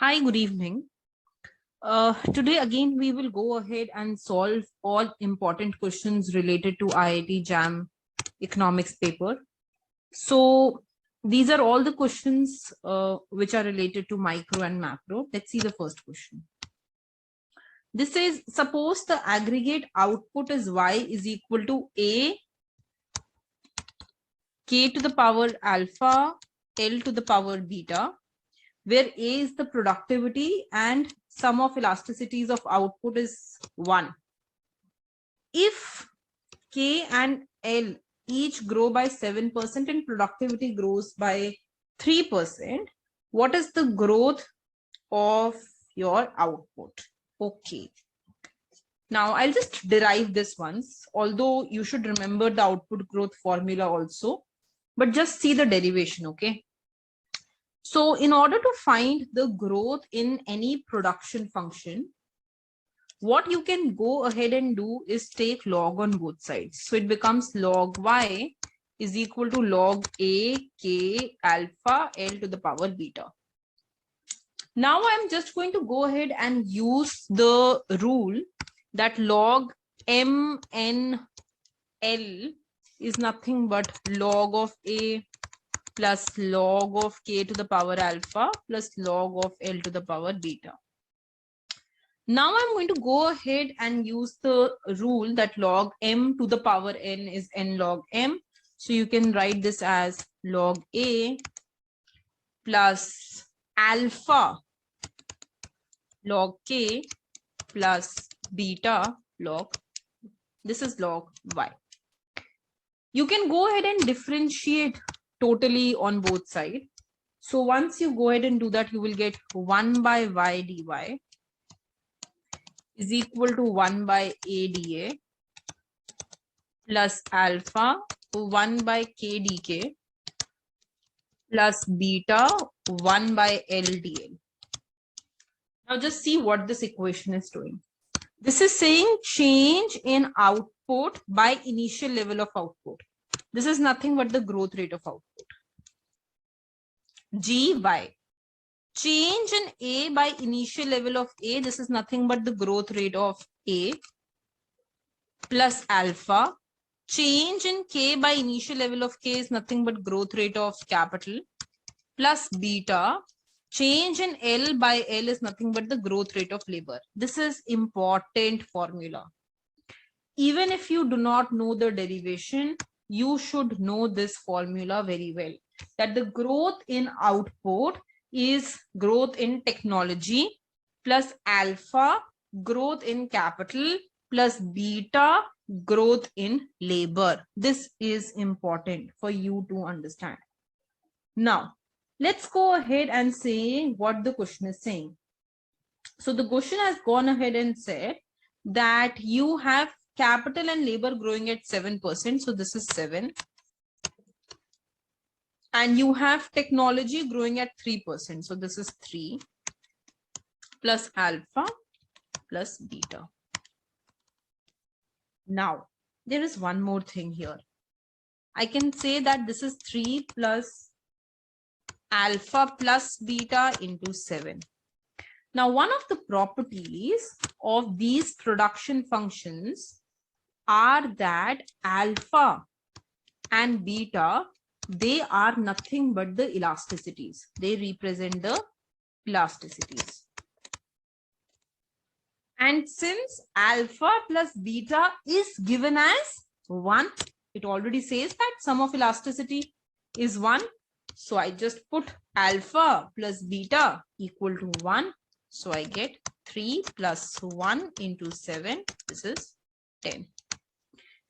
Hi, good evening. Today again we will go ahead and solve all important questions related to IIT JAM economics paper. So these are all the questions which are related to micro and macro. Let's see the first question. This is, suppose the aggregate output is y is equal to a k to the power alpha l to the power beta, where A is the productivity and sum of elasticities of output is 1. If K and L each grow by 7% and productivity grows by 3%, what is the growth of your output? Okay. Now I'll just derive this once, although you should remember the output growth formula also, but just see the derivation, okay? So in order to find the growth in any production function, what you can go ahead and do is take log on both sides. So it becomes log y is equal to log a k alpha l to the power beta. Now I'm just going to go ahead and use the rule that log m n l is nothing but log of a plus log of k to the power alpha plus log of l to the power beta. Now I'm going to go ahead and use the rule that log m to the power n is n log m. So you can write this as log a plus alpha log k plus beta log, this is log y. You can go ahead and differentiate totally on both sides. So once you go ahead and do that, you will get 1 by y dy is equal to 1 by a dA plus alpha 1 by k dk plus beta 1 by l dl. Now just see what this equation is doing. This is saying change in output by initial level of output. This is nothing but the growth rate of output. Gy, change in A by initial level of A, this is nothing but the growth rate of A, plus alpha. Change in K by initial level of K is nothing but growth rate of capital, plus beta. Change in L by L is nothing but the growth rate of labor. This is important formula. Even if you do not know the derivation, you should know this formula very well, that the growth in output is growth in technology plus alpha growth in capital plus beta growth in labor. This is important for you to understand. Now let's go ahead and say what the question is saying. So the question has gone ahead and said that you have capital and labor growing at 7%. So this is 7. And you have technology growing at 3%. So this is 3 plus alpha plus beta. Now, there is one more thing here. I can say that this is 3 plus alpha plus beta into 7. Now, one of the properties of these production functions are that alpha and beta, they are nothing but the elasticities. They represent the elasticities. And since alpha plus beta is given as 1, it already says that sum of elasticity is 1. So I just put alpha plus beta equal to 1. So I get 3 plus 1 into 7. This is 10.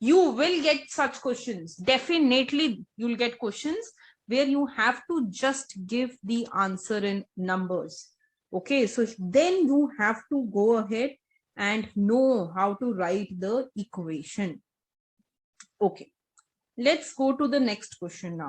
You will get such questions. Definitely you'll get questions where you have to just give the answer in numbers. Okay, so then you have to go ahead and know how to write the equation. Okay, let's go to the next question now.